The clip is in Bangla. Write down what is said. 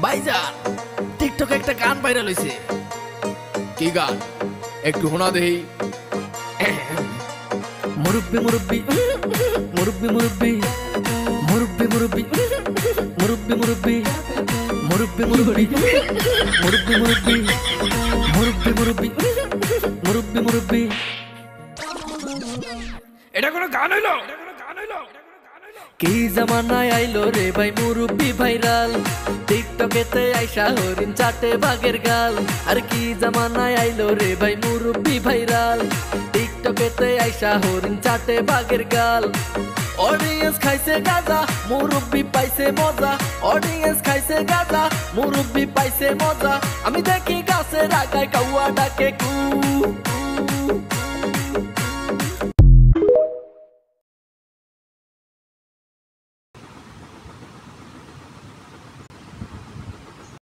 ভাইজান টিকটকে একটা গান ভাইরাল হইছে। কি গান একটু শোনা দেই। মুরব্বি মুরব্বি মুরব্বি মুরব্বি মুরব্বি মুরব্বি মুরব্বি মুরব্বি মুরব্বি মুরব্বি মুরব্বি মুরব্বি মুরব্বি মুরব্বি মুরব্বি মুরব্বি। এটা কোনো গান হইলো? কি জামানায় আইলো রে ভাই মুরব্বি ভাইরাল, টিকটকেতে আইসা হরিণ চাটে বাঘের গাল। আর কি জামানায় আইলো রে ভাই মুরব্বি ভাইরাল, টিকটকেতে আইসা হরিণ চাটে বাঘের গাল। অডিয়েন্স খাইছে গাজা, মুরব্বি পাইছে মজা। অডিয়েন্স খাইছে গাজা, মুরব্বি পাইছে মজা। আমি দেখি গাছের আগায় কাউয়া ডাকে কু।